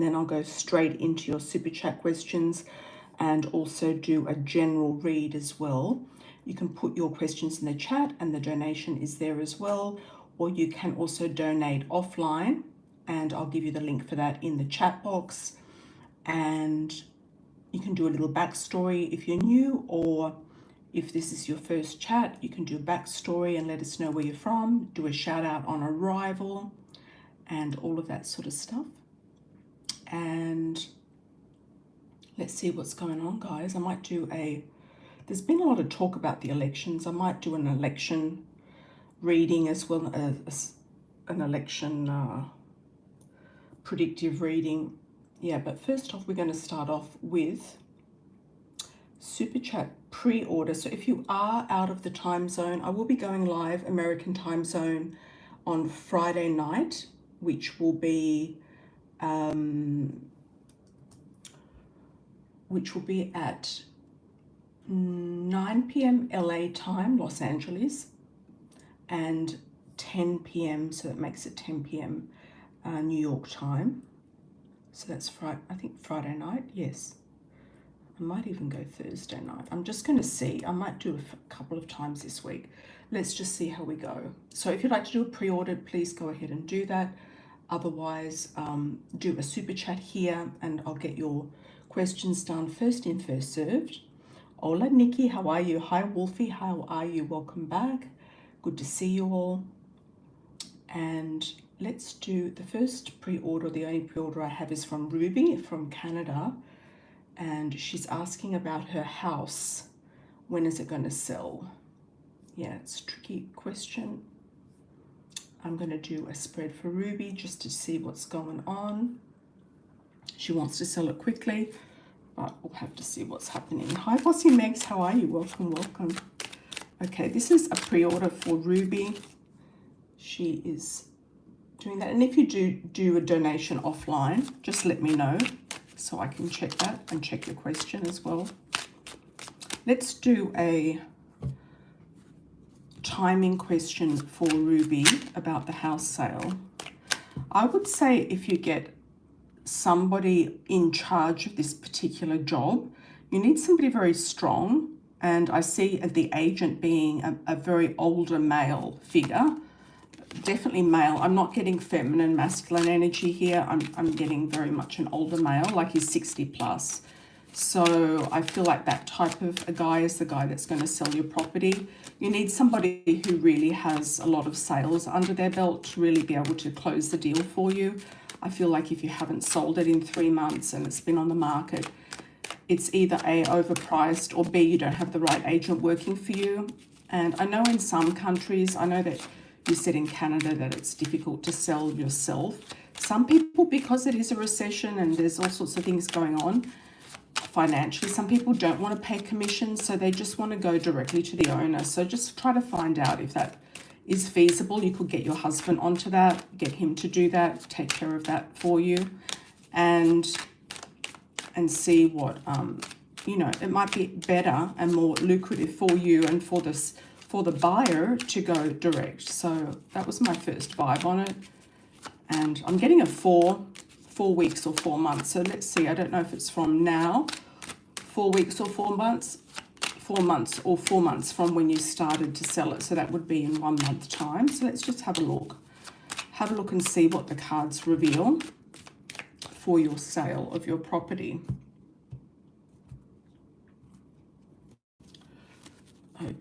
and then I'll go straight into your super chat questions and also do a general read as well. You can put your questions in the chat and the donation is there as well, or you can also donate offline, and I'll give you the link for that in the chat box. And you can do a little backstory if you're new, or if this is your first chat, you can do a backstory and let us know where you're from, do a shout out on arrival, and all of that sort of stuff. And let's see what's going on, guys. I might do there's been a lot of talk about the elections. I might do an election reading as well as an election predictive reading. Yeah, but first off, we're going to start off with super chat pre-order. So if you are out of the time zone, I will be going live American time zone on Friday night, which will be at 9 p.m. LA time, Los Angeles, and 10 p.m. so that makes it 10 p.m. New York time. So that's Friday night. Yes, I might even go Thursday night. I'm just going to see. I might do a couple of times this week. Let's just see how we go. So if you'd like to do a pre-order, please go ahead and do that. Otherwise, do a super chat here and I'll get your questions done first in, first served. Hola, Nikki, how are you? Hi, Wolfie, how are you? Welcome back. Good to see you all. And let's do the first pre-order. The only pre-order I have is from Ruby from Canada. And she's asking about her house. When is it going to sell? Yeah, it's a tricky question. I'm going to do a spread for Ruby just to see what's going on. She wants to sell it quickly, but we'll have to see what's happening. Hi, Bossy Megs, how are you? Welcome, welcome. Okay, this is a pre-order for Ruby. She is doing that. And if you do a donation offline, just let me know so I can check that and check your question as well. Let's do a timing question for Ruby about the house sale. I would say if you get somebody in charge of this particular job, you need somebody very strong. And I see the agent being a very older male figure, definitely male. I'm not getting feminine, masculine energy here. I'm getting very much an older male, like he's 60 plus. So I feel like that type of a guy is the guy that's going to sell your property. You need somebody who really has a lot of sales under their belt to really be able to close the deal for you. I feel like if you haven't sold it in 3 months and it's been on the market, it's either A, overpriced, or B, you don't have the right agent working for you. And I know in some countries, I know that you said in Canada that it's difficult to sell yourself. Some people, because it is a recession and there's all sorts of things going on financially, some people don't want to pay commissions, so they just want to go directly to the owner. So just try to find out if that is feasible. You could get your husband onto that, get him to do that, take care of that for you, and see what you know, it might be better and more lucrative for you and for the buyer to go direct. So that was my first vibe on it, and I'm getting a 4 weeks or 4 months. So let's see, I don't know if it's from now, 4 weeks or 4 months, 4 months or 4 months from when you started to sell it. So that would be in 1 month time. So let's just have a look and see what the cards reveal for your sale of your property.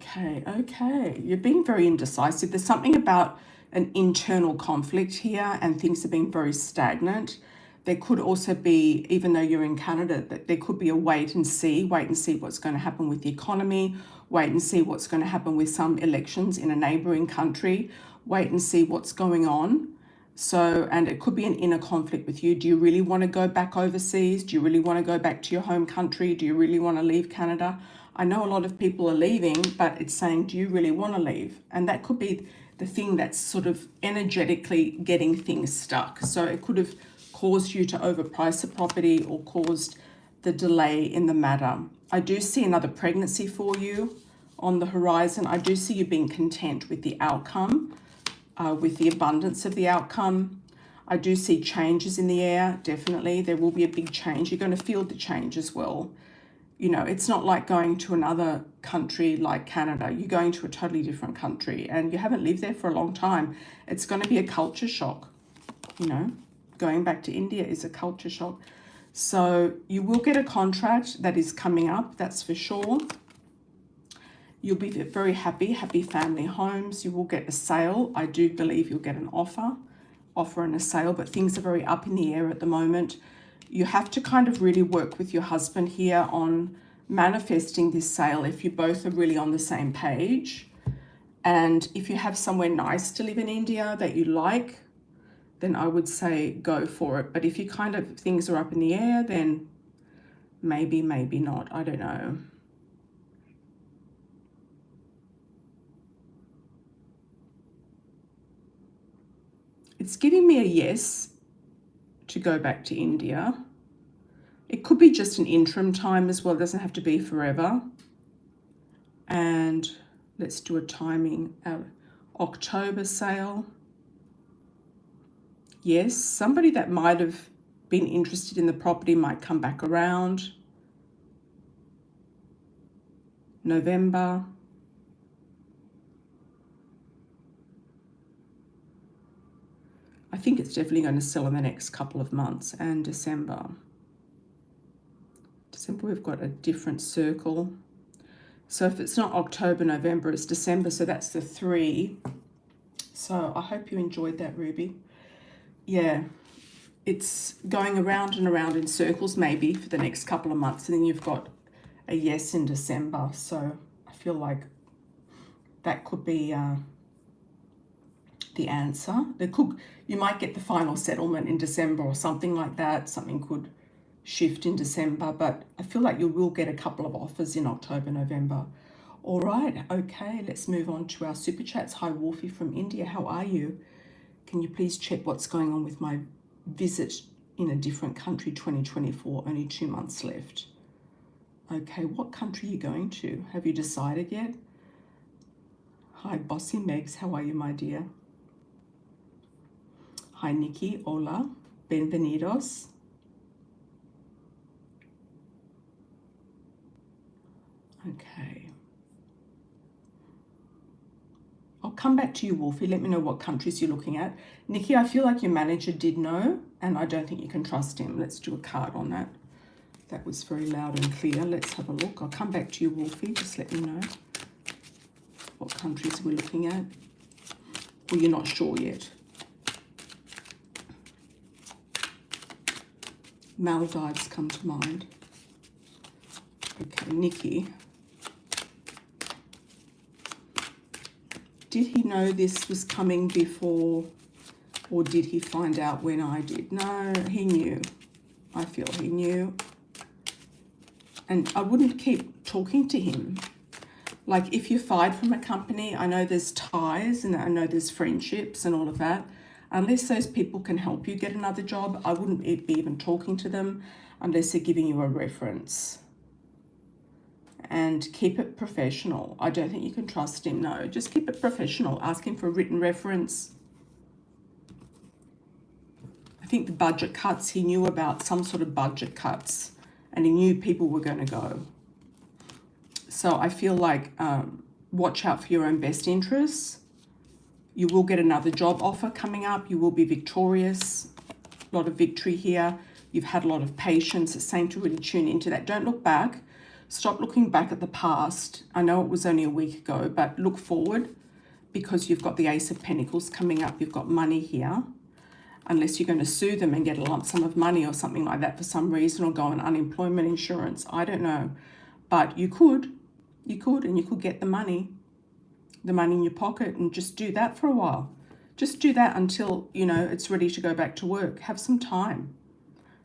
Okay, you're being very indecisive. There's something about an internal conflict here and things have been very stagnant. There could also be, even though you're in Canada, that there could be a wait and see what's going to happen with the economy, wait and see what's going to happen with some elections in a neighboring country, wait and see what's going on. So, and it could be an inner conflict with you. Do you really want to go back overseas? Do you really want to go back to your home country? Do you really want to leave Canada? I know a lot of people are leaving, but it's saying, do you really want to leave? And that could be the thing that's sort of energetically getting things stuck. So it could have caused you to overprice a property or caused the delay in the matter. I do see another pregnancy for you on the horizon. I do see you being content with the outcome, with the abundance of the outcome. I do see changes in the air, definitely. There will be a big change. You're going to feel the change as well. You know, it's not like going to another country like Canada. You're going to a totally different country and you haven't lived there for a long time. It's going to be a culture shock, you know. Going back to India is a culture shock. So you will get a contract that is coming up, that's for sure. You'll be very happy family homes. You will get a sale. I do believe you'll get an offer and a sale, but things are very up in the air at the moment. You have to kind of really work with your husband here on manifesting this sale if you both are really on the same page. And if you have somewhere nice to live in India that you like, then I would say go for it. But if you kind of, things are up in the air, then maybe not. I don't know. It's giving me a yes to go back to India. It could be just an interim time as well. It doesn't have to be forever. And let's do a timing. October sale. Yes, somebody that might have been interested in the property might come back around. November. I think it's definitely going to sell in the next couple of months. And December. December, we've got a different circle. So if it's not October, November, it's December. So that's the 3. So I hope you enjoyed that, Ruby. Yeah, it's going around and around in circles maybe for the next couple of months. And then you've got a yes in December. So I feel like that could be the answer. You might get the final settlement in December or something like that. Something could shift in December, but I feel like you will get a couple of offers in October, November. All right, okay, let's move on to our super chats. Hi, Wolfie from India. How are you? Can you please check what's going on with my visit in a different country 2024? Only 2 months left. Okay, what country are you going to? Have you decided yet? Hi, Bossy Megs. How are you, my dear? Hi, Nikki. Hola. Bienvenidos. Okay. I'll come back to you, Wolfie. Let me know what countries you're looking at. Nikki, I feel like your manager did know, and I don't think you can trust him. Let's do a card on that. That was very loud and clear. Let's have a look. I'll come back to you, Wolfie. Just let me know what countries we're looking at. Or you're not sure yet. Maldives come to mind. Okay, Nikki. Did he know this was coming before, or did he find out when I did? No, he knew. I feel he knew. And I wouldn't keep talking to him. Like if you're fired from a company, I know there's ties and I know there's friendships and all of that. Unless those people can help you get another job, I wouldn't be even talking to them unless they're giving you a reference. And keep it professional. I don't think you can trust him. No, just keep it professional. Ask him for a written reference. I think the budget cuts, he knew about some sort of budget cuts and he knew people were going to go. So I feel like watch out for your own best interests. You will get another job offer coming up. You will be victorious. A lot of victory here. You've had a lot of patience. It's saying to really tune into that. Don't look back. Stop looking back at the past. I know it was only a week ago, but look forward because you've got the Ace of Pentacles coming up. You've got money here. Unless you're going to sue them and get a lump sum of money or something like that for some reason, or go on unemployment insurance. I don't know. But you could, and you could get the money in your pocket, and just do that for a while. Just do that until, you know, it's ready to go back to work. Have some time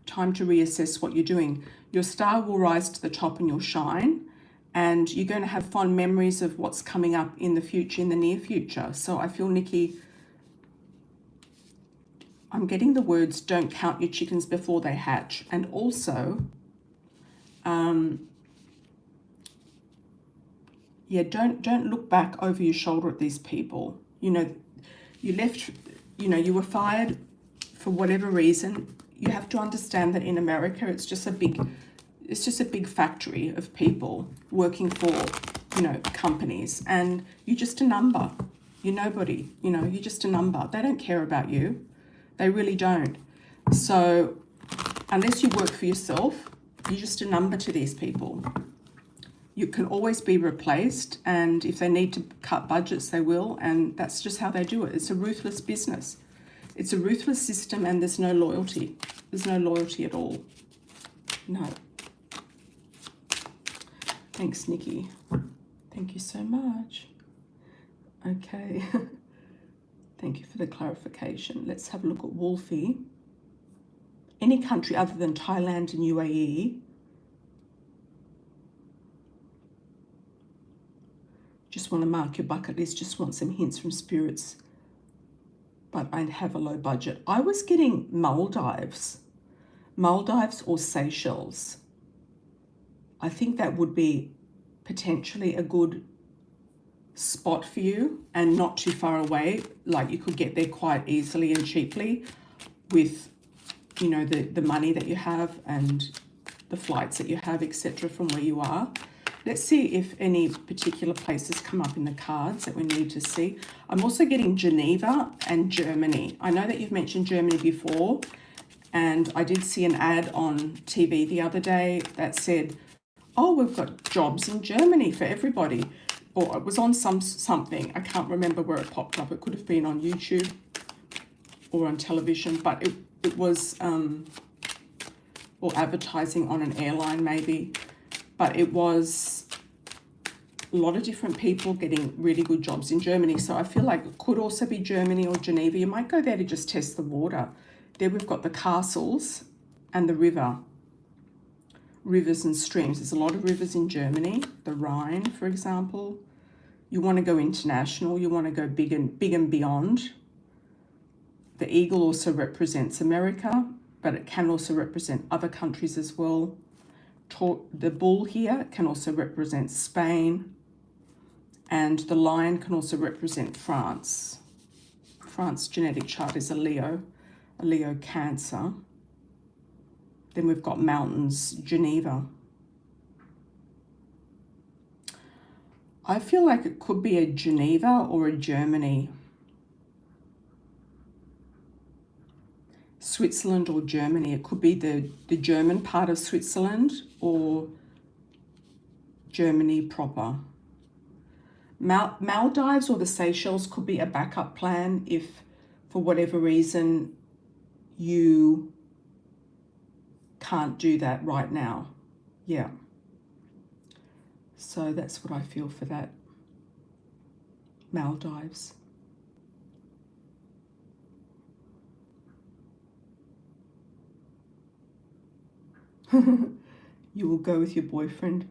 to reassess what you're doing. Your star will rise to the top and you'll shine, and you're going to have fond memories of what's coming up in the future, in the near future. So I feel, Nikki, I'm getting the words, don't count your chickens before they hatch. And also, yeah, don't look back over your shoulder at these people. You know, you left, you know, you were fired for whatever reason, you have to understand that in America, it's just a big factory of people working for, companies, and you're just a number. You're nobody, you're just a number. They don't care about you. They really don't. So unless you work for yourself, you're just a number to these people. You can always be replaced, and if they need to cut budgets, they will, and that's just how they do it. It's a ruthless business. It's a ruthless system, and there's no loyalty. There's no loyalty at all. No. Thanks, Nikki. Thank you so much. Okay. Thank you for the clarification. Let's have a look at Wolfie. Any country other than Thailand and UAE. Just want to mark your bucket list, just want some hints from spirits. But I have a low budget. I was getting Maldives or Seychelles. I think that would be potentially a good spot for you and not too far away. Like you could get there quite easily and cheaply with, the money that you have and the flights that you have, etc., from where you are. Let's see if any particular places come up in the cards that we need to see. I'm also getting Geneva and Germany. I know that you've mentioned Germany before, and I did see an ad on TV the other day that said, oh, we've got jobs in Germany for everybody. Or it was on something. I can't remember where it popped up. It could have been on YouTube or on television, but it was, or advertising on an airline maybe. But it was a lot of different people getting really good jobs in Germany. So I feel like it could also be Germany or Geneva. You might go there to just test the water. There we've got the castles and the rivers and streams. There's a lot of rivers in Germany. The Rhine, for example. You want to go international. You want to go big and beyond. The eagle also represents America, but it can also represent other countries as well. The bull here can also represent Spain, and the lion can also represent France. France's genetic chart is a Leo Cancer. Then we've got mountains, Geneva. I feel like it could be a Geneva or a Germany. Switzerland or Germany. It could be the German part of Switzerland or Germany proper. Maldives or the Seychelles could be a backup plan if for whatever reason you can't do that right now. Yeah. So that's what I feel for that. Maldives. You will go with your boyfriend,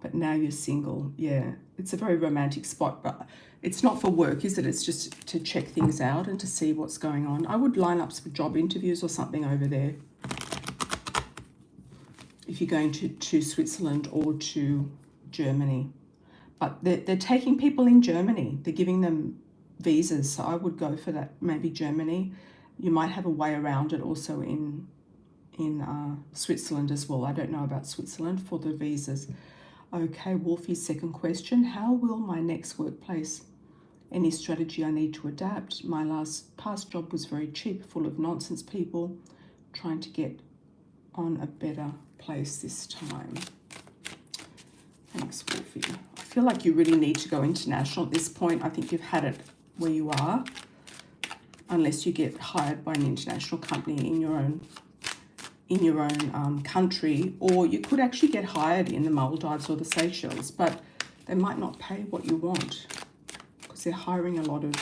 but now you're single. Yeah, it's a very romantic spot, but it's not for work, is it? It's just to check things out and to see what's going on. I would line up some job interviews or something over there if you're going to Switzerland or to Germany. But they're taking people in Germany. They're giving them visas, so I would go for that, maybe Germany. You might have a way around it also in Switzerland as well. I don't know about Switzerland for the visas. Okay, Wolfie's second question. How will my next workplace? Any strategy I need to adapt? My past job was very cheap, full of nonsense people, trying to get on a better place this time. Thanks, Wolfie. I feel like you really need to go international at this point. I think you've had it where you are, unless you get hired by an international company in your own country, or you could actually get hired in the Maldives or the Seychelles, but they might not pay what you want because they're hiring a lot of,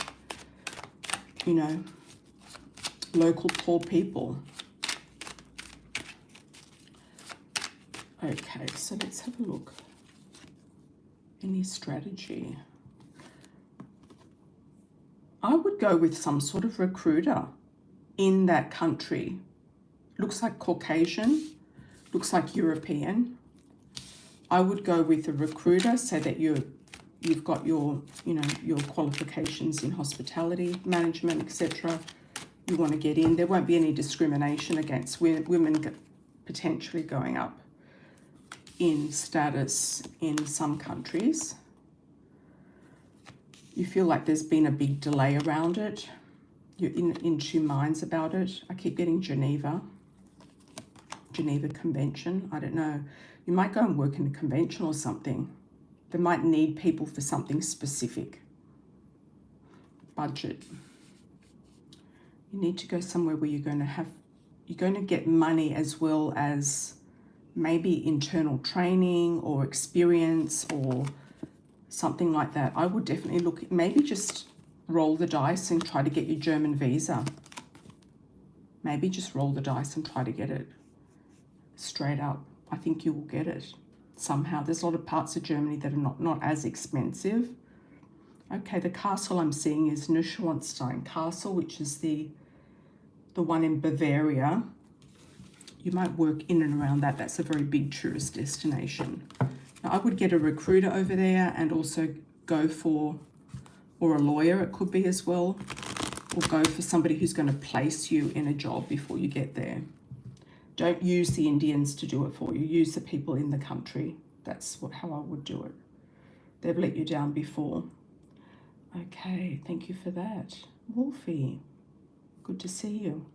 local poor people. Okay, so let's have a look. Any strategy? I would go with some sort of recruiter in that country. Looks like Caucasian, looks like European. I would go with a recruiter, say that you've got your, your qualifications in hospitality, management, etc. you want to get in. There won't be any discrimination against women potentially going up in status in some countries. You feel like there's been a big delay around it. You're in two minds about it. I keep getting Geneva Convention. I don't know. You might go and work in a convention or something. They might need people for something specific. Budget. You need to go somewhere where you're going to get money as well as maybe internal training or experience or something like that. I would definitely look, maybe just roll the dice and try to get your German visa. Maybe just roll the dice and try to get it. Straight up. I think you will get it somehow. There's a lot of parts of Germany that are not as expensive. Okay, the castle I'm seeing is Neuschwanstein Castle, which is the one in Bavaria. You might work in and around that. That's a very big tourist destination. Now, I would get a recruiter over there and also go for, or a lawyer it could be as well, or go for somebody who's going to place you in a job before you get there. Don't use the Indians to do it for you. Use the people in the country. That's how I would do it. They've let you down before. Okay, thank you for that. Wolfie, good to see you.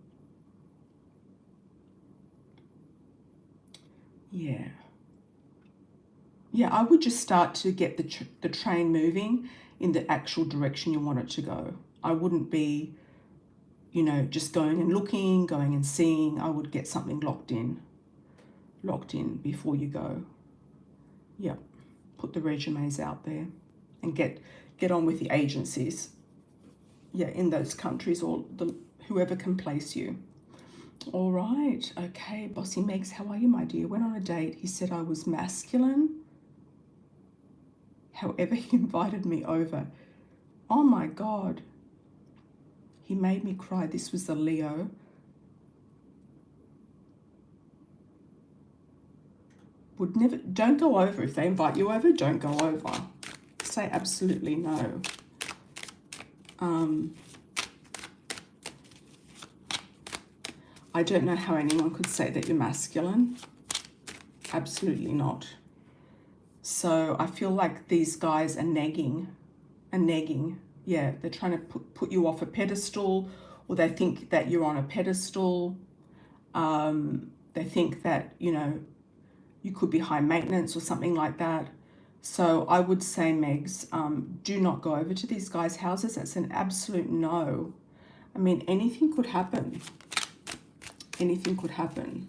Yeah. Yeah, I would just start to get the train moving in the actual direction you want it to go. I wouldn't be, you know, just going and looking, going and seeing. I would get something locked in before you go. Yeah, put the resumes out there and get on with the agencies. Yeah, in those countries or whoever can place you. All right, okay, Bossy Megs, how are you, my dear? Went on a date. He said I was masculine. However, he invited me over. Oh my God. He made me cry. This was the Leo. Don't go over. If they invite you over, don't go over. Say absolutely no. I don't know how anyone could say that you're masculine. Absolutely not. So I feel like these guys are negging. Yeah, they're trying to put you off a pedestal, or they think that you're on a pedestal. They think that, you know, you could be high maintenance or something like that. So I would say, Megs, do not go over to these guys' houses. That's an absolute no. I mean, anything could happen. Anything could happen.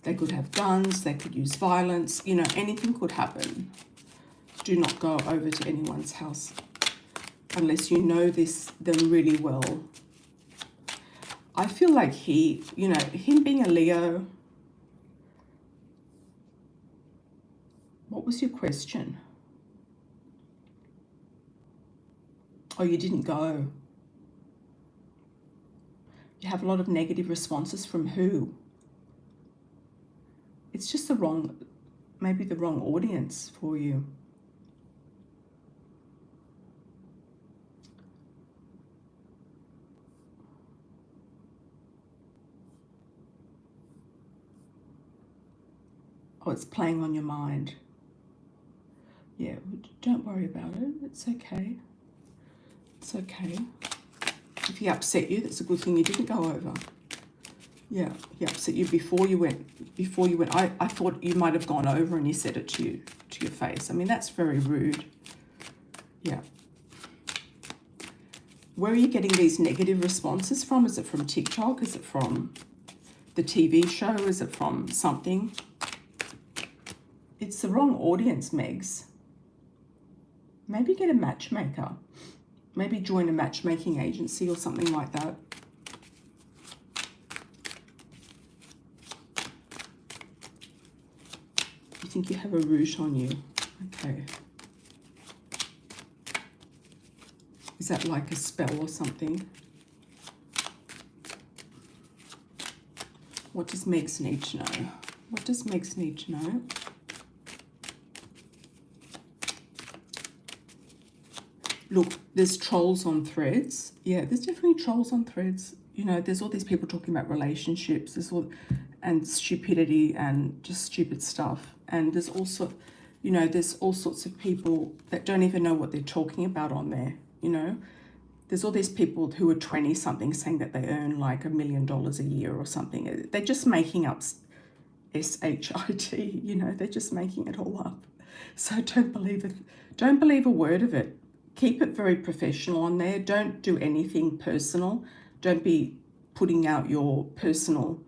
They could have guns, they could use violence, you know, anything could happen. Do not go over to anyone's house unless you know them really well. I feel like him being a Leo. What was your question? Oh, you didn't go. You have a lot of negative responses from who? It's just maybe the wrong audience for you. Oh, it's playing on your mind. Yeah, don't worry about it. It's okay. It's okay. If he upset you, that's a good thing you didn't go over. Yeah, he upset you before you went. I thought you might have gone over and he said it to your face. I mean, that's very rude. Yeah. Where are you getting these negative responses from? Is it from TikTok? Is it from the TV show? Is it from something? It's the wrong audience, Megs. Maybe get a matchmaker. Maybe join a matchmaking agency or something like that. You think you have a root on you. Okay. Is that like a spell or something? What does Megs need to know? What does Megs need to know? Look, there's trolls on Threads. Yeah, there's definitely trolls on Threads. You know, there's all these people talking about relationships. There's all, and stupidity and just stupid stuff. And there's also, you know, there's all sorts of people that don't even know what they're talking about on there. You know, there's all these people who are 20 something saying that they earn like $1 million a year or something. They're just making up SHIT, you know, they're just making it all up. So don't believe it. Don't believe a word of it. Keep it very professional on there. Don't do anything personal. Don't be putting out your personal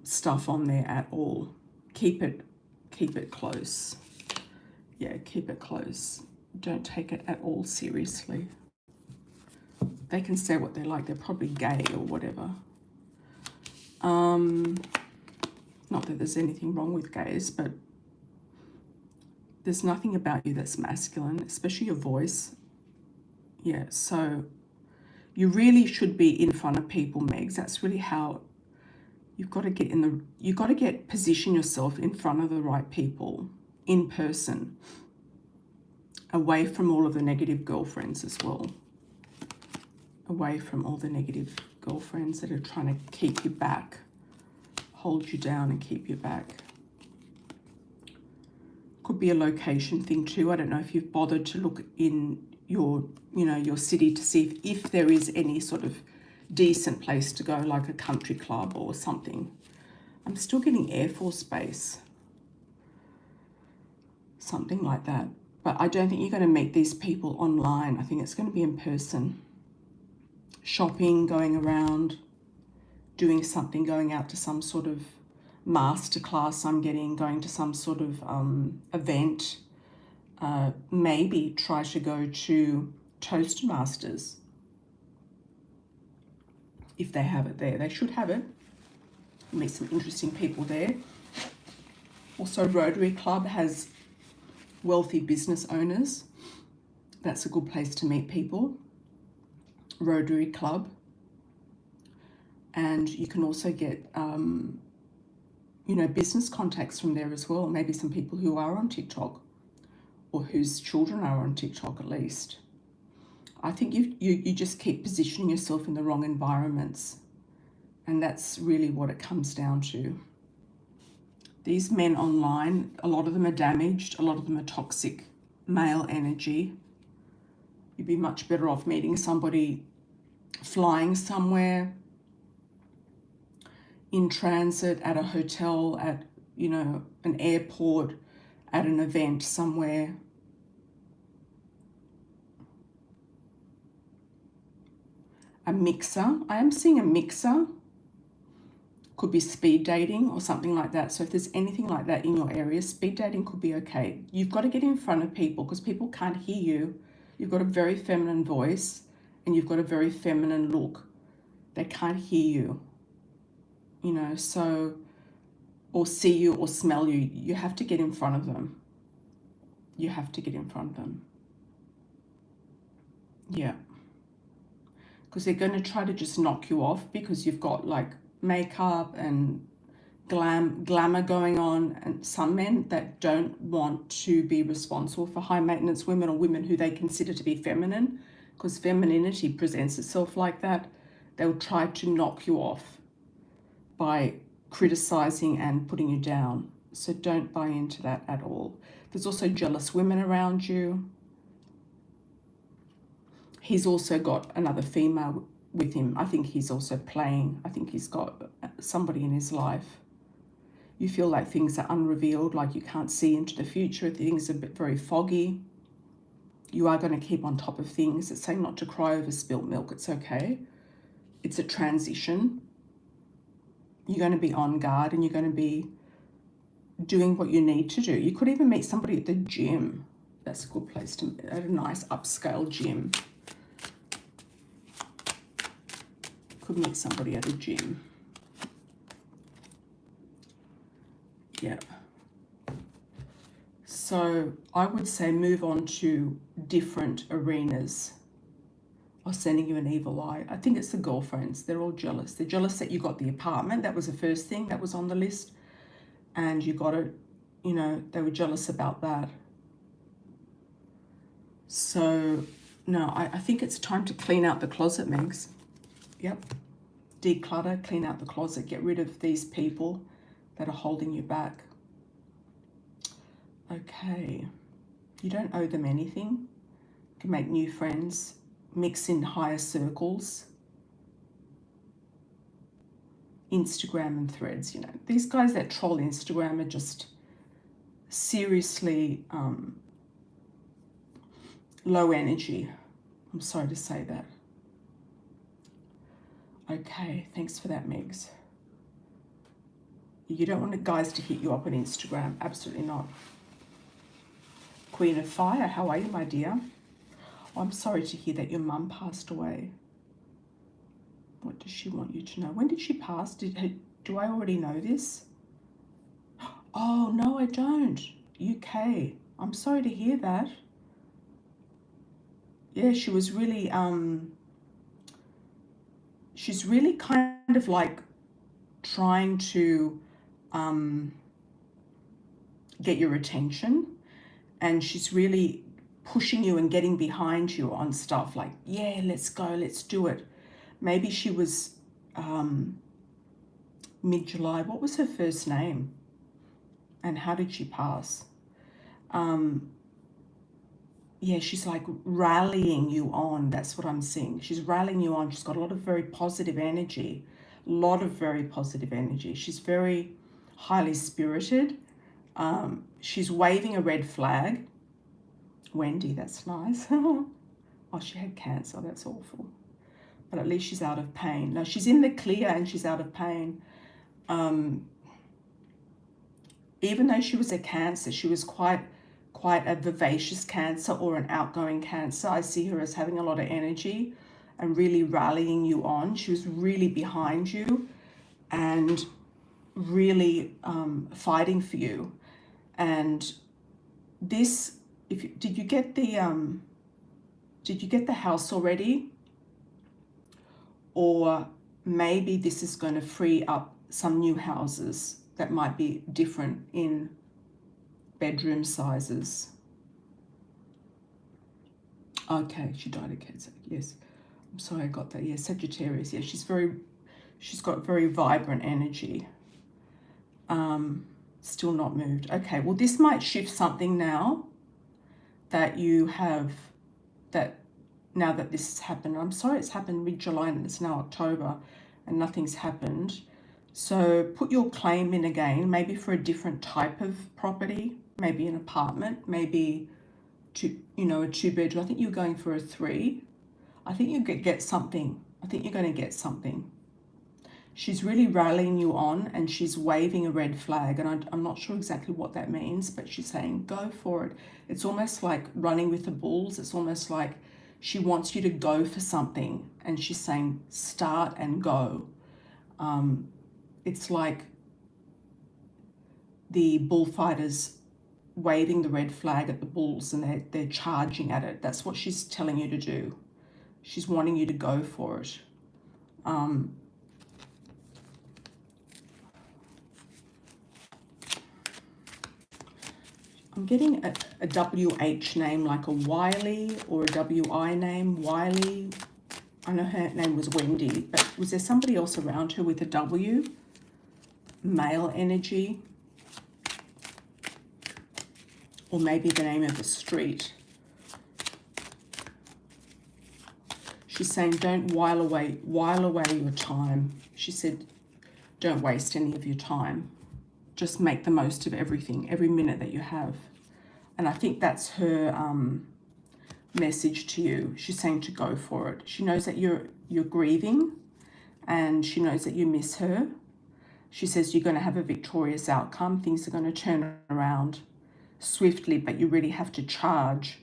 stuff on there at all. Keep it close. Yeah, keep it close. Don't take it at all seriously. They can say what they like. They're probably gay or whatever. Not that there's anything wrong with gays, but there's nothing about you that's masculine, especially your voice. Yeah, so you really should be in front of people, Megs. That's really how you've got to position yourself in front of the right people in person, away from all of the negative girlfriends as well. Away from all the negative girlfriends that are trying to keep you back, hold you down and keep you back. Could be a location thing too. I don't know if you've bothered to look in your, you know, your city to see if there is any sort of decent place to go, like a country club or something. I'm still getting Air Force Base, something like that. But I don't think you're going to meet these people online. I think it's going to be in person. Shopping, going around, doing something, going out to some sort of masterclass I'm getting, going to some sort of event. Maybe try to go to Toastmasters if they have it there. They should have it. Meet some interesting people there. Also, Rotary Club has wealthy business owners. That's a good place to meet people. Rotary Club. And you can also get, you know, business contacts from there as well. Maybe some people who are on TikTok or whose children are on TikTok at least. I think you just keep positioning yourself in the wrong environments. And that's really what it comes down to. These men online, a lot of them are damaged. A lot of them are toxic male energy. You'd be much better off meeting somebody flying somewhere, in transit, at a hotel, at, you know, an airport, at an event somewhere. A mixer. I am seeing a mixer. Could be speed dating or something like that. So if there's anything like that in your area, speed dating could be okay. You've got to get in front of people because people can't hear you. You've got a very feminine voice and you've got a very feminine look. They can't hear you, you know, so, or see you or smell you. You have to get in front of them. You have to get in front of them. Yeah. Because they're going to try to just knock you off because you've got like makeup and glamour going on, and some men that don't want to be responsible for high maintenance women or women who they consider to be feminine, because femininity presents itself like that. They'll try to knock you off by criticizing and putting you down. So don't buy into that at all. There's also jealous women around you. He's also got another female with him. I think he's also playing. I think he's got somebody in his life. You feel like things are unrevealed, like you can't see into the future. Things are very foggy. You are going to keep on top of things. It's saying not to cry over spilt milk. It's okay. It's a transition. You're going to be on guard and you're going to be doing what you need to do. You could even meet somebody at the gym. That's a good place to, at a nice upscale gym. Could meet somebody at a gym. Yeah. So I would say move on to different arenas. I'm sending you an evil eye. I think it's the girlfriends. They're all jealous. They're jealous that you got the apartment. That was the first thing that was on the list. And you got it, you know, they were jealous about that. So, no, I think it's time to clean out the closet, Megs. Yep. Declutter, clean out the closet, get rid of these people that are holding you back. Okay. You don't owe them anything. You can make new friends, mix in higher circles. Instagram and Threads, you know. These guys that troll Instagram are just seriously low energy. I'm sorry to say that. Okay, thanks for that, Megs. You don't want guys to hit you up on Instagram. Absolutely not. Queen of Fire, how are you, my dear? Oh, I'm sorry to hear that your mum passed away. What does she want you to know? When did she pass? Do I already know this? Oh, no, I don't. UK. I'm sorry to hear that. Yeah, she was really, she's really kind of like trying to get your attention, and she's really pushing you and getting behind you on stuff like, yeah, let's go, let's do it. Maybe she was mid-July. What was her first name? And how did she pass? Yeah, she's like rallying you on. That's what I'm seeing. She's rallying you on. She's got a lot of very positive energy. A lot of very positive energy. She's very highly spirited. She's waving a red flag. Wendy, that's nice. Oh, she had cancer. That's awful. But at least she's out of pain. No, she's in the clear and she's out of pain. Even though she was a Cancer, she was quite a vivacious Cancer or an outgoing Cancer. I see her as having a lot of energy and really rallying you on. She was really behind you and really fighting for you. And this, did you get the house already? Or maybe this is going to free up some new houses that might be different in bedroom sizes. Okay, she died of cancer. Yes, I'm sorry, I got that. Yeah, Sagittarius. Yeah, she's got very vibrant energy. Still not moved. Okay, well, this might shift something now that you have, that now that this has happened. I'm sorry it's happened mid-July and it's now October and nothing's happened. So put your claim in again, maybe for a different type of property, maybe an apartment, maybe a 2-bedroom. I think you're going for a 3. I think you get something. I think you're going to get something. She's really rallying you on and she's waving a red flag, and I'm not sure exactly what that means, but she's saying go for it. It's almost like running with the bulls. It's almost like she wants you to go for something, and she's saying start and go. It's like the bullfighters waving the red flag at the bulls and they're charging at it. That's what she's telling you to do. She's wanting you to go for it. I'm getting a WH name, like a Wiley, or a WI name, Wiley. I know her name was Wendy, but was there somebody else around her with a W? Male energy. Or maybe the name of a street. She's saying don't while away your time. She said don't waste any of your time. Just make the most of everything, every minute that you have. And I think that's her message to you. She's saying to go for it. She knows that you're grieving, and she knows that you miss her. She says you're going to have a victorious outcome. Things are going to turn around swiftly, but you really have to charge.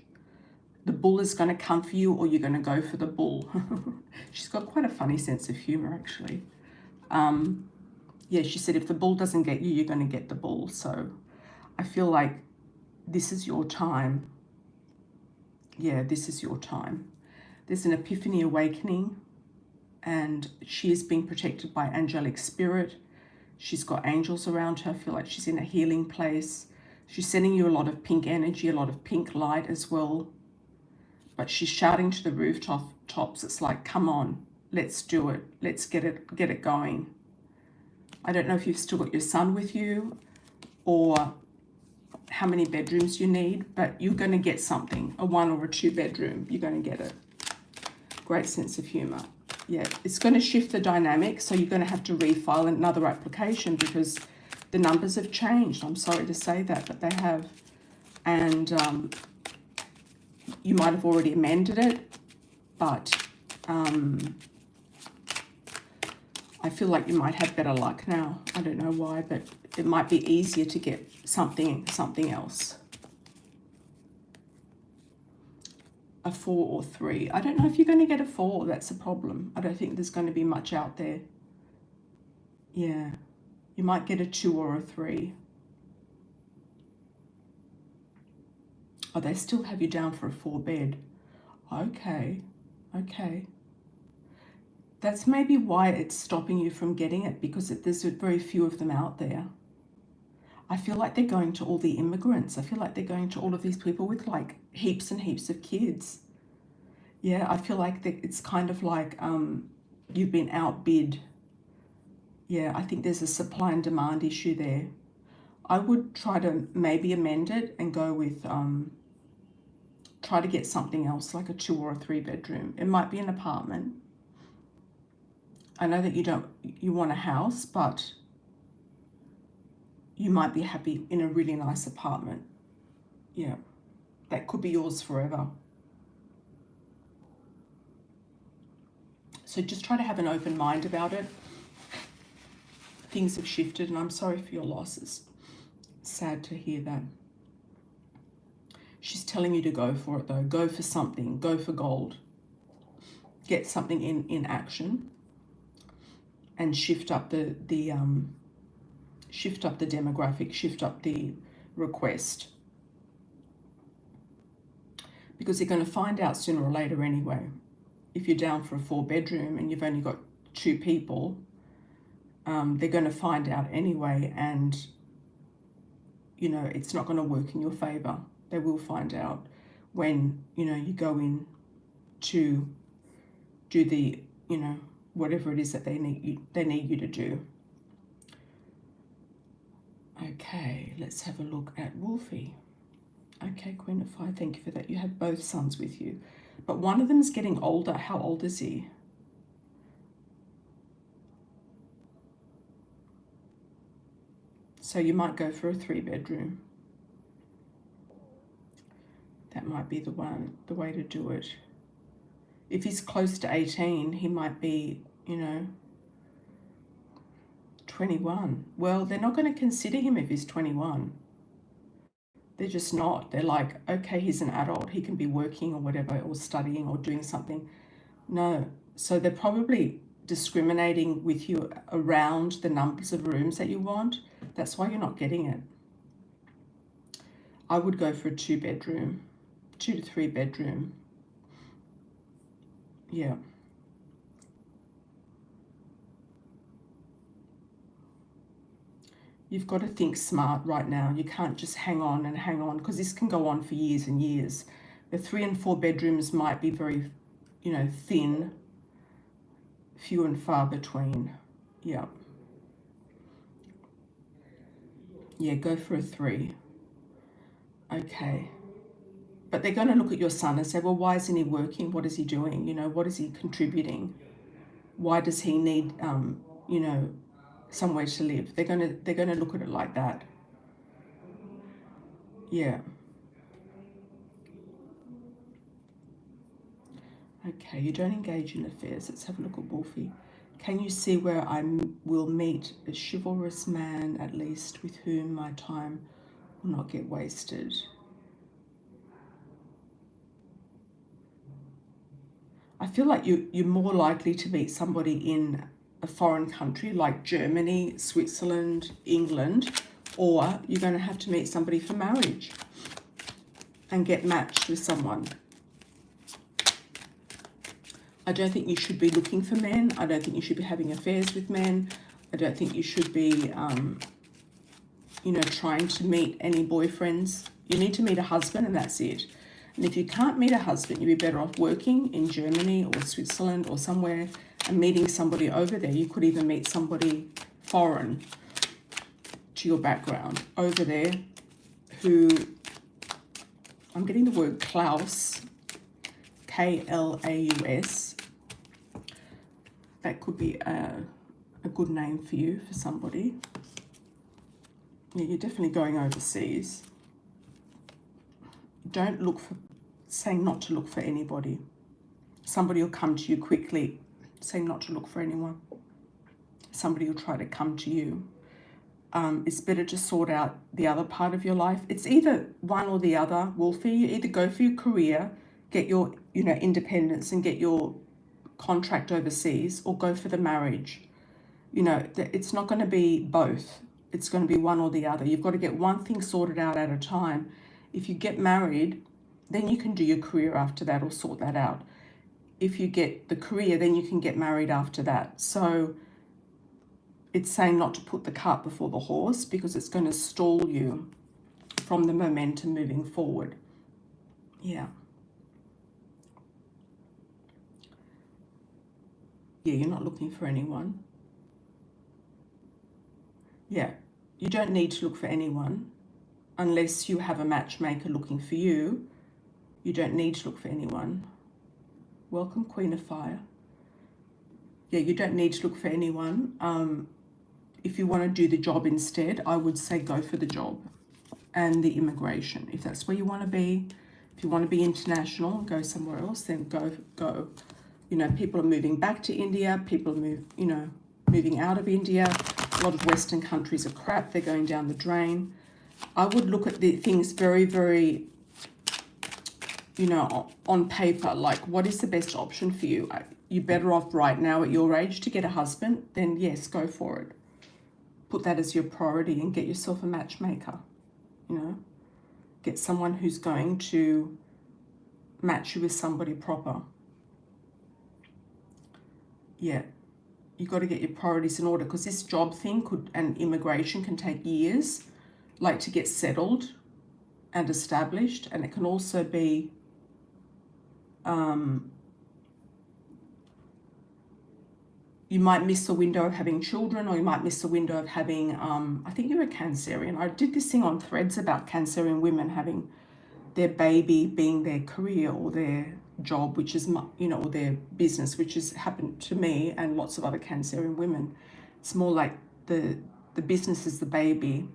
The bull is going to come for you, or you're going to go for the bull. She's got quite a funny sense of humor, actually. Yeah, she said if the bull doesn't get you, you're going to get the bull. So I feel like this is your time. Yeah, this is your time. There's an epiphany awakening, and she is being protected by angelic spirit. She's got angels around her. I feel like she's in a healing place. She's sending you a lot of pink energy, a lot of pink light as well. but she's shouting to the rooftops. It's like, come on, let's do it. Let's get it going. I don't know if you've still got your son with you or how many bedrooms you need, but you're going to get something, a 1 or a 2 bedroom. You're going to get it. Great sense of humor. Yeah, it's going to shift the dynamic, so you're going to have to refile another application because the numbers have changed. I'm sorry to say that, but they have. And you might have already amended it, but I feel like you might have better luck now. I don't know why, but it might be easier to get something else. A 4 or 3. I don't know if you're going to get a 4. That's a problem. I don't think there's going to be much out there. Yeah. You might get a 2 or a 3. Oh, they still have you down for a 4 bed. Okay. Okay. That's maybe why it's stopping you from getting it, because there's very few of them out there. I feel like they're going to all the immigrants. I feel like they're going to all of these people with like heaps and heaps of kids. Yeah, I feel like it's kind of like you've been outbid. Yeah, I think there's a supply and demand issue there. I would try to maybe amend it and go with, try to get something else like a 2 or a 3 bedroom. It might be an apartment. I know that you want a house, but you might be happy in a really nice apartment. Yeah, that could be yours forever. So just try to have an open mind about it. Things have shifted, and I'm sorry for your losses. Sad to hear that. She's telling you to go for it though. Go for something. Go for gold. Get something in action, and shift up the demographic, shift up the request, because you're going to find out sooner or later anyway. If you're down for a 4 bedroom and you've only got 2 people, they're going to find out anyway, and you know it's not going to work in your favor. They will find out when you go in to do the whatever it is that they need you to do. Okay, let's have a look at Wolfie. Okay, Queen of Fire, thank you for that. You have both sons with you, but one of them is getting older. How old is he? So you might go for a 3 bedroom. That might be the way to do it. If he's close to 18, he might be, 21. Well, they're not going to consider him if he's 21. They're just not. They're like, okay, he's an adult. He can be working or whatever, or studying or doing something. No. So they're probably discriminating with you around the numbers of rooms that you want. That's why you're not getting it. I would go for a 2 bedroom, 2 to 3 bedroom. Yeah. You've got to think smart right now. You can't just hang on, because this can go on for years and years. The 3 and 4 bedrooms might be very, thin, few and far between. Yeah. Yeah, go for a 3. Okay. But they're going to look at your son and say, well, why isn't he working? What is he doing? What is he contributing? Why does he need, somewhere to live? They're going to look at it like that. Yeah. Okay, you don't engage in affairs. Let's have a look at Wolfie. Can you see where I will meet a chivalrous man, at least, with whom my time will not get wasted? I feel like you're more likely to meet somebody in a foreign country like Germany, Switzerland, England, or you're going to have to meet somebody for marriage and get matched with someone. I don't think you should be looking for men. I don't think you should be having affairs with men. I don't think you should be, trying to meet any boyfriends. You need to meet a husband and that's it. And if you can't meet a husband, you'd be better off working in Germany or Switzerland or somewhere and meeting somebody over there. You could even meet somebody foreign to your background over there who, I'm getting the word Klaus, Klaus. That could be a good name for you, for somebody. Yeah, you're definitely going overseas. Don't look for, saying not to look for anybody. Somebody will come to you quickly, saying not to look for anyone. Somebody will try to come to you. It's better to sort out the other part of your life. It's either one or the other, Wolfie. You either go for your career, get your, independence and get your contract overseas, or go for the marriage. It's not going to be both. It's going to be one or the other. You've got to get one thing sorted out at a time. If you get married, then you can do your career after that or sort that out. If you get the career, then you can get married after that. So it's saying not to put the cart before the horse, because it's going to stall you from the momentum moving forward. Yeah. Yeah, you're not looking for anyone. Yeah, you don't need to look for anyone unless you have a matchmaker looking for you. You don't need to look for anyone. Welcome, Queen of Fire. Yeah, you don't need to look for anyone. If you want to do the job instead, I would say go for the job and the immigration. If that's where you want to be, if you want to be international and go somewhere else, then go. People are moving back to India. People are moving out of India. A lot of Western countries are crap. They're going down the drain. I would look at the things very, very, on paper, like what is the best option for you? You're better off right now at your age to get a husband, then yes, go for it. Put that as your priority and get yourself a matchmaker, Get someone who's going to match you with somebody proper. Yeah, you got to get your priorities in order, because this job thing and immigration can take years, like to get settled and established, and it can also be you might miss the window of having children, or you might miss the window of having, I think you're a Cancerian. I did this thing on Threads about Cancerian women having their baby being their career or their job, which is, or their business, which has happened to me and lots of other Cancerian women. It's more like the business is the baby,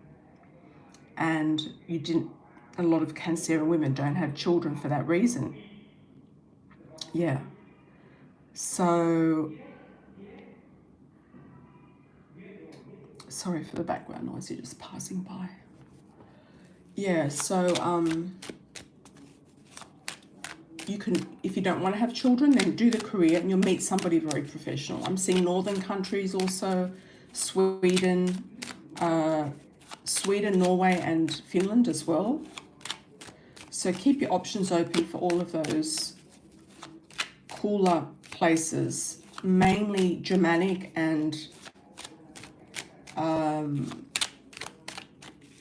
and a lot of Cancerian women don't have children for that reason. Yeah. So, sorry for the background noise, you're just passing by. Yeah, so you can, if you don't want to have children, then do the career and you'll meet somebody very professional. I'm seeing northern countries also, Sweden, Norway and Finland as well. So keep your options open for all of those cooler places, mainly Germanic and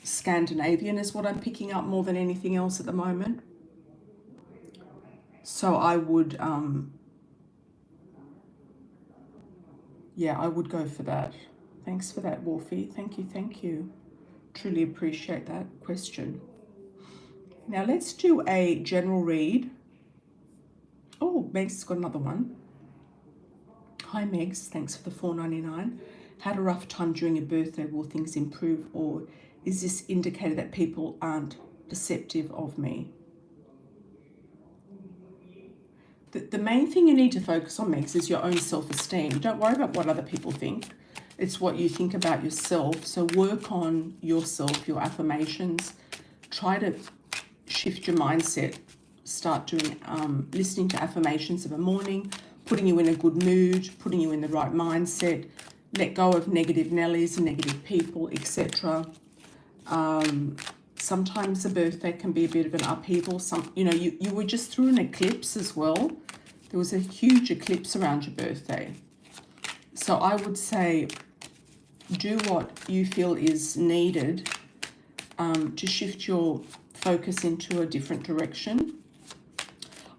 Scandinavian is what I'm picking up more than anything else at the moment. So I would, I would go for that. Thanks for that, Wolfie. Thank you. Truly appreciate that question. Now let's do a general read. Oh, Meg's got another one. Hi, Megs. Thanks for the $4.99. Had a rough time during your birthday. Will things improve, or is this indicator that people aren't perceptive of me? The main thing you need to focus on, Megs, is your own self-esteem. Don't worry about what other people think. It's what you think about yourself. So work on yourself, your affirmations. Try to shift your mindset. Start doing listening to affirmations in the morning, putting you in a good mood, putting you in the right mindset. Let go of negative Nellies and negative people, etc. Sometimes a birthday can be a bit of an upheaval. You were just through an eclipse as well. There was a huge eclipse around your birthday. So I would say do what you feel is needed to shift your focus into a different direction.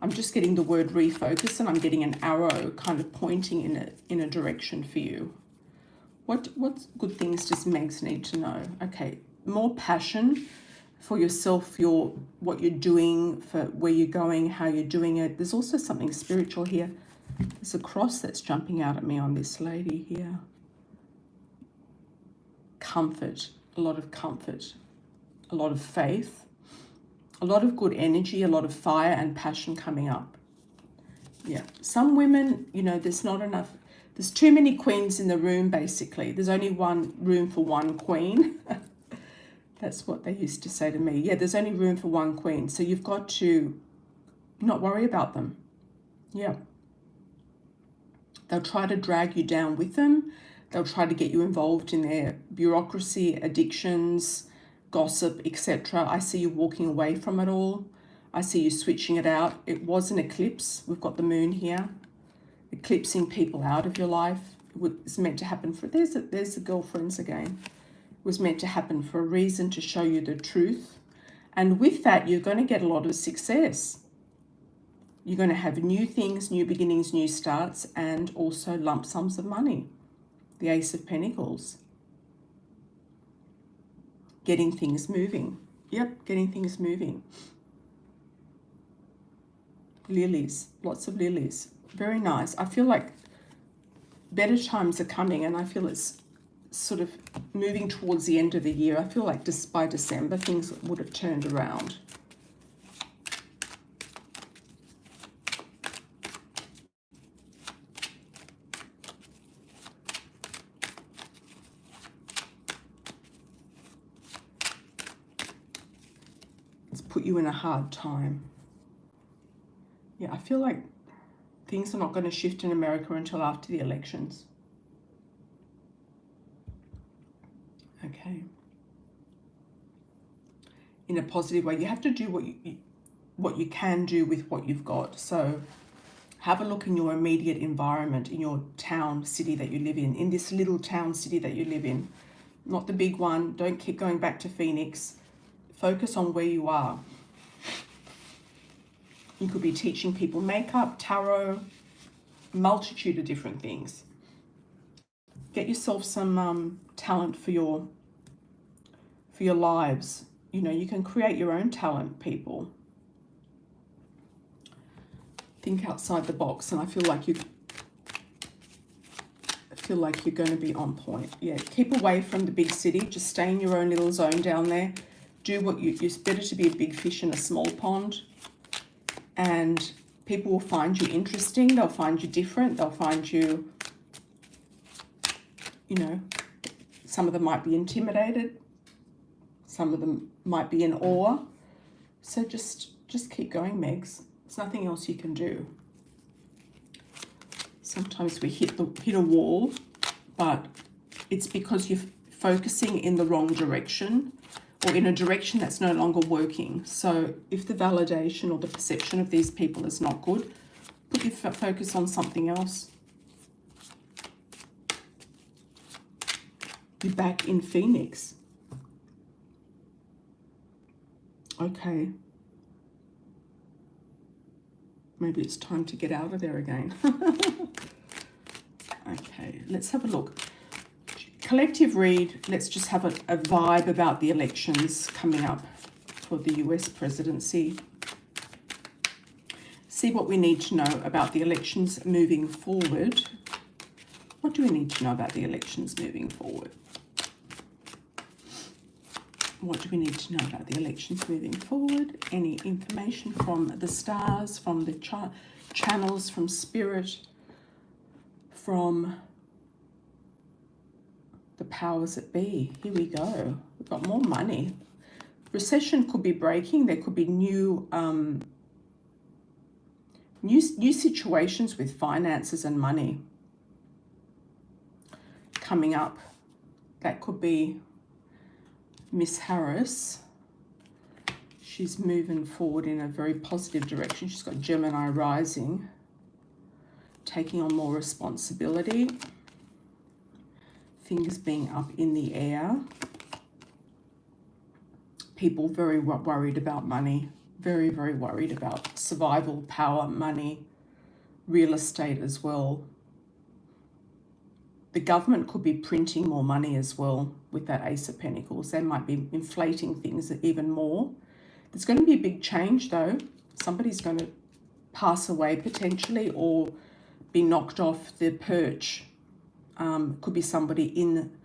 I'm just getting the word refocus, and I'm getting an arrow kind of pointing in a direction for you. What good things does Megs need to know? Okay, more passion for yourself, what you're doing, for where you're going, how you're doing it. There's also something spiritual here. There's a cross that's jumping out at me on this lady here. Comfort, a lot of comfort, a lot of faith, a lot of good energy, a lot of fire and passion coming up. Yeah, some women, you know, there's not enough. There's too many queens in the room, basically. There's only one room for one queen. That's what they used to say to me. Yeah, there's only room for one queen. So you've got to not worry about them. Yeah. They'll try to drag you down with them. They'll try to get you involved in their bureaucracy, addictions, gossip, etc. I see you walking away from it all. I see you switching it out. It was an eclipse. We've got the moon here. Eclipsing people out of your life. It's meant to happen for, there's the girlfriends again. It was meant to happen for a reason, to show you the truth. And with that, you're going to get a lot of success. You're going to have new things, new beginnings, new starts, and also lump sums of money. The Ace of Pentacles. Getting things moving. Yep, getting things moving. Lilies, lots of lilies. Very nice. I feel like better times are coming, and I feel it's sort of moving towards the end of the year. I feel like just by December things would have turned around. It's put you in a hard time. Yeah, I feel like things are not going to shift in America until after the elections. Okay. In a positive way. You have to do what you can do with what you've got. So have a look in your immediate environment, in your town, city that you live in this little town, city that you live in. Not the big one. Don't keep going back to Phoenix. Focus on where you are. You could be teaching people makeup, tarot, multitude of different things. Get yourself some talent for your lives. You know, you can create your own talent, people. Think outside the box, and I feel like you're going to be on point. Yeah, keep away from the big city. Just stay in your own little zone down there. Do what it's better to be a big fish in a small pond. And people will find you interesting. They'll find you different. They'll find you, you know, some of them might be intimidated. Some of them might be in awe. So just keep going, Megs. There's nothing else you can do. Sometimes we hit a wall, but it's because you're focusing in the wrong direction, or in a direction that's no longer working. So if the validation or the perception of these people is not good, put your focus on something else. You're back in Phoenix. Okay. Maybe it's time to get out of there again. Okay, let's have a look. Collective read, let's just have a vibe about the elections coming up for the US presidency. See what we need to know about the elections moving forward. What do we need to know about the elections moving forward? What do we need to know about the elections moving forward? Any information from the stars, from the channels, from spirit, from the powers that be. Here we go. We've got more money. Recession could be breaking. There could be new situations with finances and money coming up. That could be Miss Harris. She's moving forward in a very positive direction. She's got Gemini rising, taking on more responsibility. Things being up in the air. People very worried about money. Very, very worried about survival, power, money, real estate as well. The government could be printing more money as well with that Ace of Pentacles. They might be inflating things even more. There's going to be a big change though. Somebody's going to pass away potentially or be knocked off the perch. Could be somebody in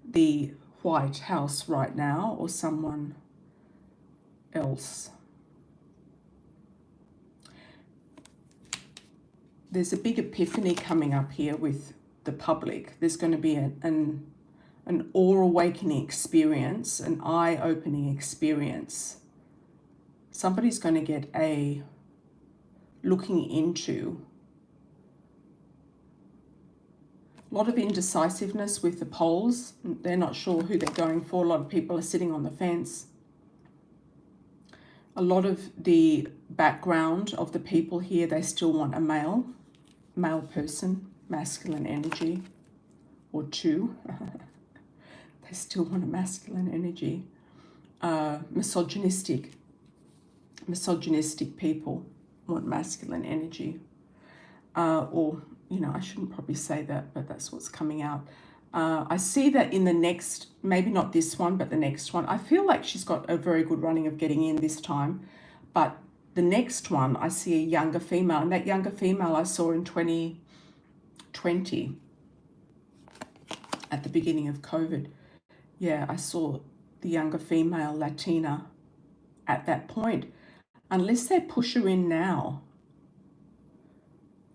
the White House right now or someone else. There's a big epiphany coming up here with the public. There's going to be an awe-awakening experience, an eye-opening experience. Somebody's going to get a looking into. A lot of indecisiveness with the polls. They're not sure who they're going for. A lot of people are sitting on the fence. A lot of the background of the people here, they still want a male person, masculine energy, or two. They still want a masculine energy. Misogynistic people want masculine energy. Or, you know, I shouldn't probably say that, but that's what's coming out. I see that in the next, maybe not this one, but the next one. I feel like she's got a very good running of getting in this time. But the next one, I see a younger female. And that younger female I saw in 2020 at the beginning of COVID. Yeah, I saw the younger female Latina at that point. Unless they push her in now.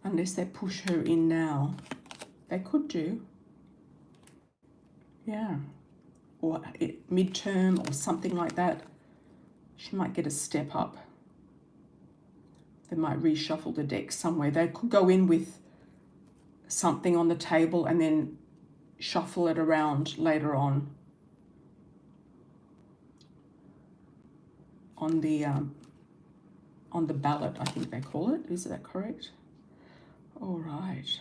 Unless they push her in now. They could do. Yeah. Or midterm or something like that. She might get a step up. They might reshuffle the deck somewhere. They could go in with something on the table and then shuffle it around later on the ballot, I think they call it. Is that correct? All right.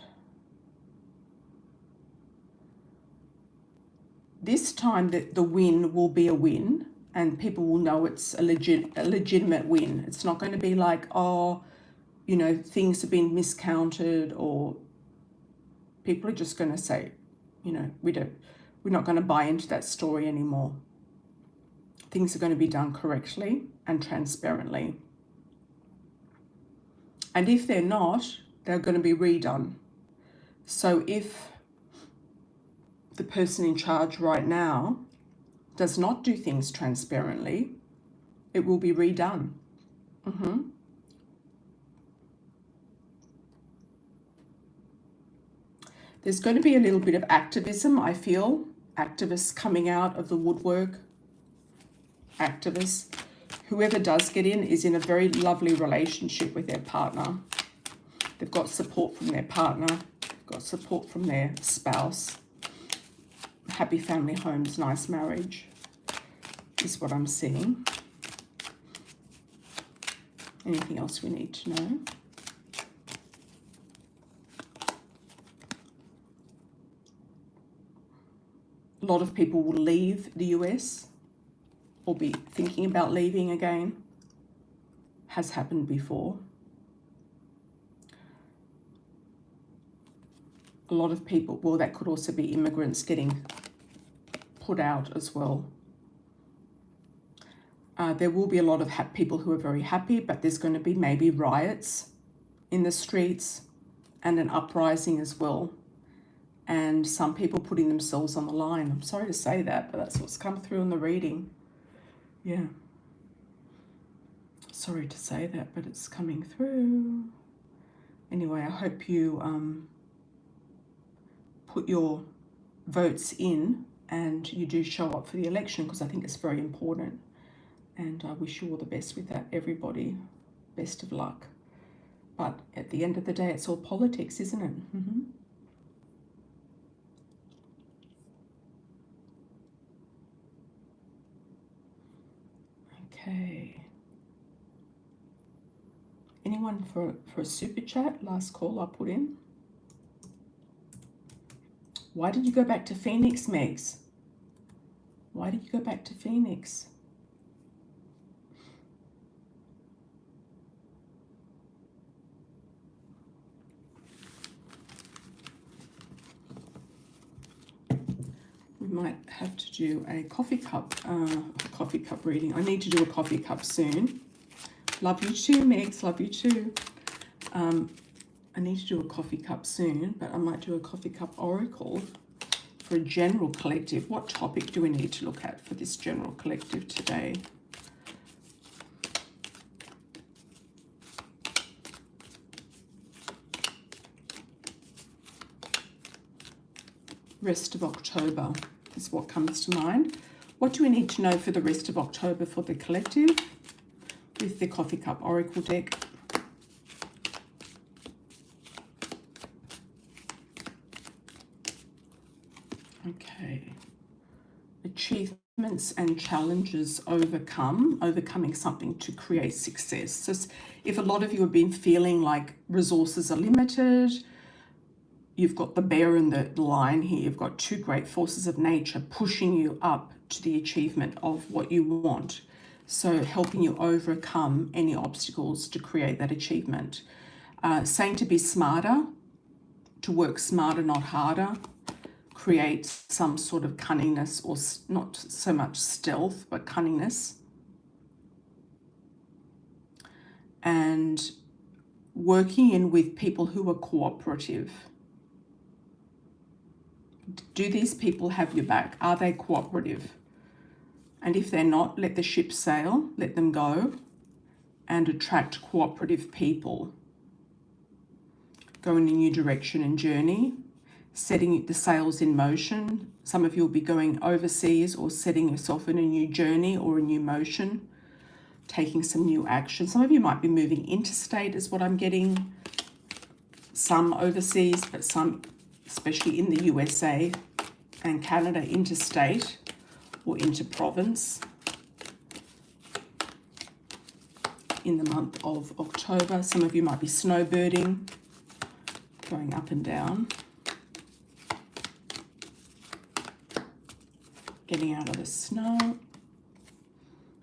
This time the win will be a win and people will know it's a legitimate win. It's not going to be like, oh, you know, things have been miscounted, or people are just going to say, you know, we're not going to buy into that story anymore. Things are going to be done correctly and transparently. And if they're not, they're going to be redone. So if the person in charge right now does not do things transparently, it will be redone. There's going to be a little bit of activism, I feel. Activists coming out of the woodwork. Activists. Whoever does get in is in a very lovely relationship with their partner. They've got support from their partner. They've got support from their spouse. Happy family homes, nice marriage is what I'm seeing. Anything else we need to know? A lot of people will leave the US or be thinking about leaving again. Has happened before. A lot of people, well, that could also be immigrants getting put out as well. There will be a lot of people who are very happy, but there's going to be maybe riots in the streets and an uprising as well. And some people putting themselves on the line. I'm sorry to say that, but that's what's come through in the reading. Yeah. Sorry to say that, but it's coming through. Anyway, I hope you put your votes in and you do show up for the election, because I think it's very important. And I wish you all the best with that, everybody. Best of luck. But at the end of the day, it's all politics, isn't it? Okay. Anyone for a super chat? Last call I put in. Why did you go back to Phoenix, Megs? Why did you go back to Phoenix? do a coffee cup reading. I need to do a coffee cup soon. Love you too, Megs. Love you too. I need to do a coffee cup soon, but I might do a coffee cup oracle for a general collective. What topic do we need to look at for this general collective today? Rest of October is what comes to mind. What do we need to know for the rest of October for the collective with the Coffee Cup Oracle deck? Okay. Achievements and challenges overcoming something to create success. So if a lot of you have been feeling like resources are limited, you've got the bear and the lion here. You've got two great forces of nature pushing you up to the achievement of what you want. So helping you overcome any obstacles to create that achievement. Saying to be smarter, to work smarter, not harder. Create some sort of cunningness, or not so much stealth, but cunningness. And working in with people who are cooperative. Do these people have your back? Are they cooperative? And if they're not, let the ship sail, let them go, and attract cooperative people. Go in a new direction and journey, setting the sails in motion. Some of you will be going overseas or setting yourself in a new journey or a new motion, taking some new action. Some of you might be moving interstate is what I'm getting. Some overseas, but some, especially in the USA and Canada, interstate or inter-province in the month of October. Some of you might be snowbirding, going up and down, getting out of the snow.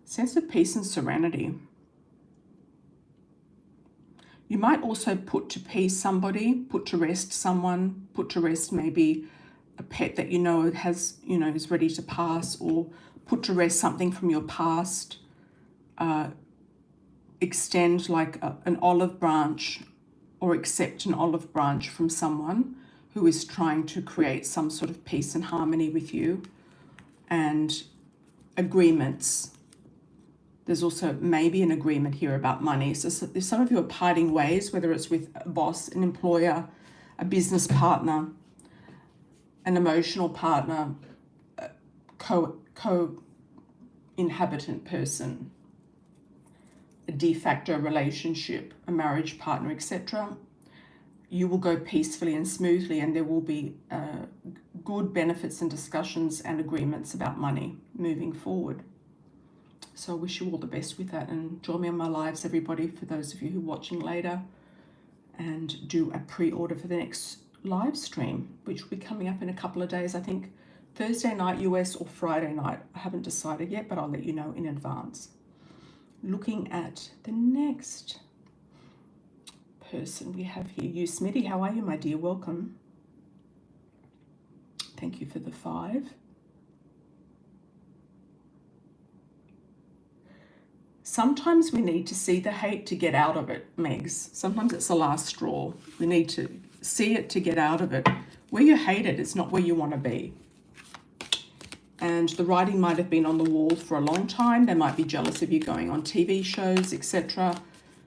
Sense of peace and serenity. You might also put to peace somebody, put to rest someone, put to rest maybe a pet that you know has, is ready to pass, or put to rest something from your past. Extend like an olive branch, or accept an olive branch from someone who is trying to create some sort of peace and harmony with you. And agreements. There's also maybe an agreement here about money. So if some of you are parting ways, whether it's with a boss, an employer, a business partner, an emotional partner, a co-inhabitant person, a de facto relationship, a marriage partner, etc., you will go peacefully and smoothly, and there will be good benefits and discussions and agreements about money moving forward. So I wish you all the best with that, and join me on my lives, everybody, for those of you who are watching later, and do a pre-order for the next live stream, which will be coming up in a couple of days. I think Thursday night US or Friday night. I haven't decided yet, but I'll let you know in advance. Looking at the next person we have here, you, Smitty. How are you, my dear? Welcome. Thank you for the 5. Sometimes we need to see the hate to get out of it, Megs. Sometimes it's the last straw. We need to see it to get out of it. Where you hate it, it's not where you want to be. And the writing might have been on the wall for a long time. They might be jealous of you going on TV shows, etc.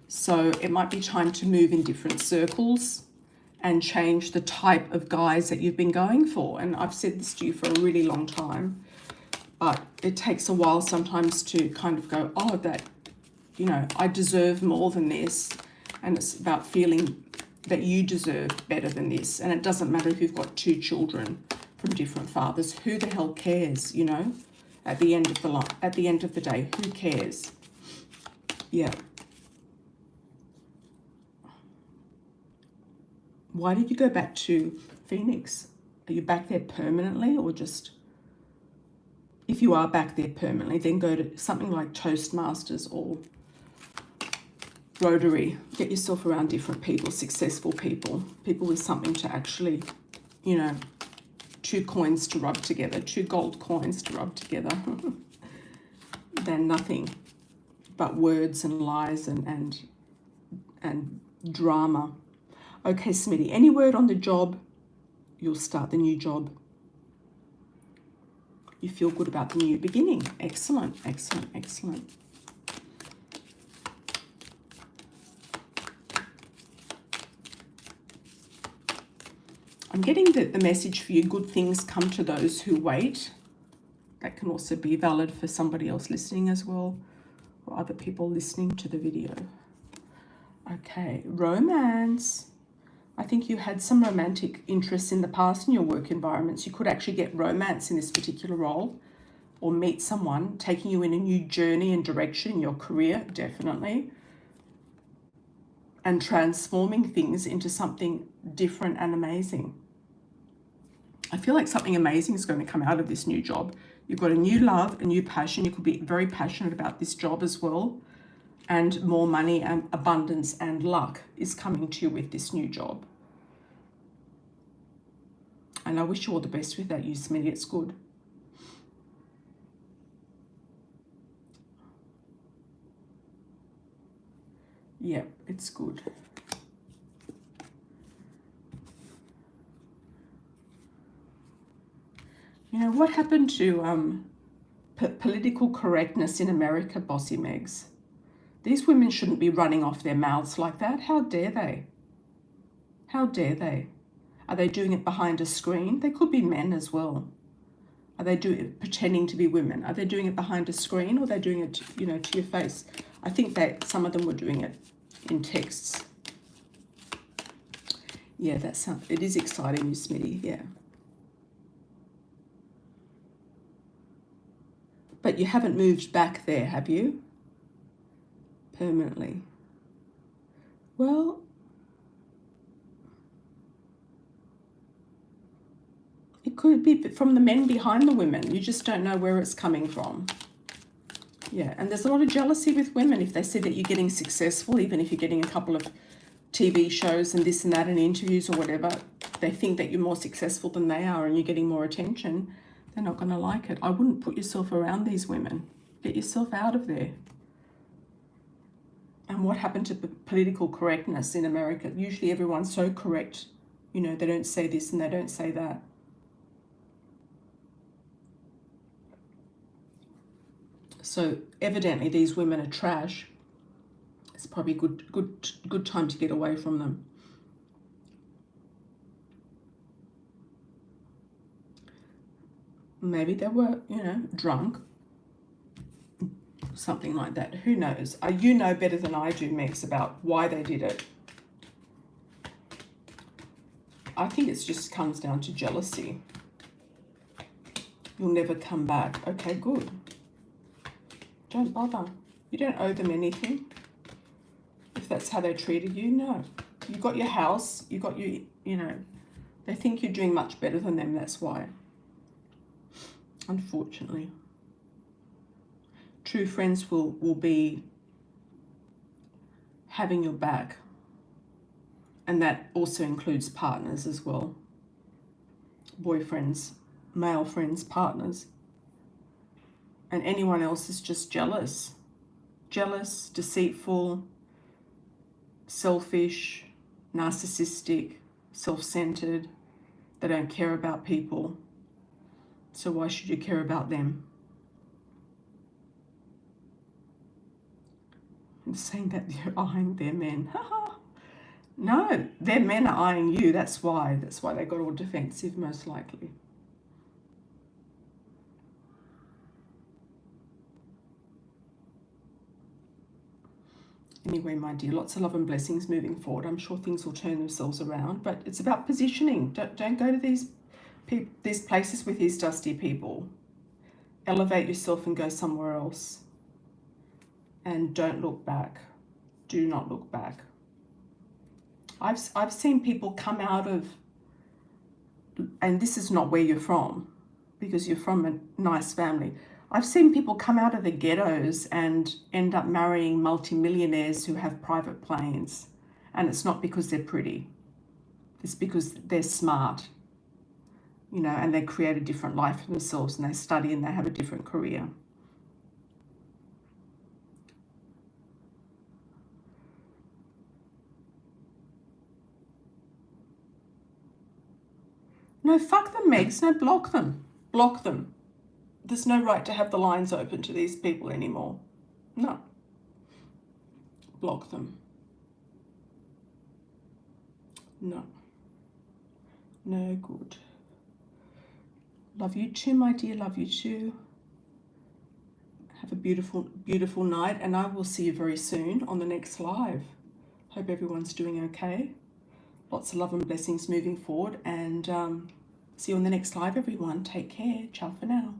So it might be time to move in different circles and change the type of guys that you've been going for. And I've said this to you for a really long time, but it takes a while sometimes to kind of go, oh, that, I deserve more than this. And it's about feeling that you deserve better than this. And it doesn't matter if you've got 2 children from different fathers. Who the hell cares, at the end of the day, who cares? Yeah. Why did you go back to Phoenix? Are you back there permanently, or just, if you are back there permanently, then go to something like Toastmasters or Rotary. Get yourself around different people, successful people, people with something to actually, two coins to rub together, two gold coins to rub together, than nothing but words and lies and drama. Okay, Smitty, any word on the job? You'll start the new job. You feel good about the new beginning. Excellent, excellent, excellent. I'm getting the message for you, good things come to those who wait. That can also be valid for somebody else listening as well, or other people listening to the video. Okay, romance. I think you had some romantic interests in the past in your work environments. You could actually get romance in this particular role, or meet someone taking you in a new journey and direction in your career, definitely, and transforming things into something different and amazing. I feel like something amazing is going to come out of this new job. You've got a new love, a new passion. You could be very passionate about this job as well. And more money and abundance and luck is coming to you with this new job. And I wish you all the best with that, you Smitty. It's good. Yep, it's good. You know, what happened to political correctness in America, Bossy Megs? These women shouldn't be running off their mouths like that. How dare they? How dare they? Are they doing it behind a screen? They could be men as well. Are they doing it pretending to be women? Are they doing it behind a screen, or are they doing it, you know, to your face? I think that some of them were doing it in texts. Yeah, it is exciting, you Smitty, yeah. But you haven't moved back there, have you? Permanently. Well, it could be from the men behind the women. You just don't know where it's coming from. Yeah, and there's a lot of jealousy with women if they see that you're getting successful, even if you're getting a couple of TV shows and this and that and interviews or whatever. They think that you're more successful than they are and you're getting more attention. They're not going to like it. I wouldn't put yourself around these women. Get yourself out of there. And what happened to political correctness in America? Usually everyone's so correct. You know, they don't say this and they don't say that. So evidently these women are trash. It's probably a good time to get away from them. Maybe they were, you know, drunk. Something like that. Who knows? You know better than I do, Megs, about why they did it. I think it just comes down to jealousy. You'll never come back. Okay, good. Don't bother. You don't owe them anything. If that's how they treated you, no. You got your house, you got your, you know, they think you're doing much better than them, that's why. Unfortunately. True friends will be having your back. And that also includes partners as well. Boyfriends, male friends, partners. And anyone else is just jealous. Jealous, deceitful, selfish, narcissistic, self-centered. They don't care about people. So why should you care about them? I'm saying that you're eyeing their men. No, their men are eyeing you. That's why. That's why they got all defensive, most likely. Anyway, my dear, lots of love and blessings moving forward. I'm sure things will turn themselves around, but it's about positioning. Don't go to these places with these dusty people. Elevate yourself and go somewhere else. And don't look back. Do not look back. I've seen people come out of, and this is not where you're from, because you're from a nice family. I've seen people come out of the ghettos and end up marrying multimillionaires who have private planes. And it's not because they're pretty. It's because they're smart. you know, and they create a different life for themselves and they study and they have a different career. No, fuck them, Megs. No, block them. Block them. There's no right to have the lines open to these people anymore. No. Block them. No. No good. Love you too, my dear. Love you too. Have a beautiful, beautiful night, and I will see you very soon on the next live. Hope everyone's doing okay. Lots of love and blessings moving forward, and see you on the next live, everyone. Take care. Ciao for now.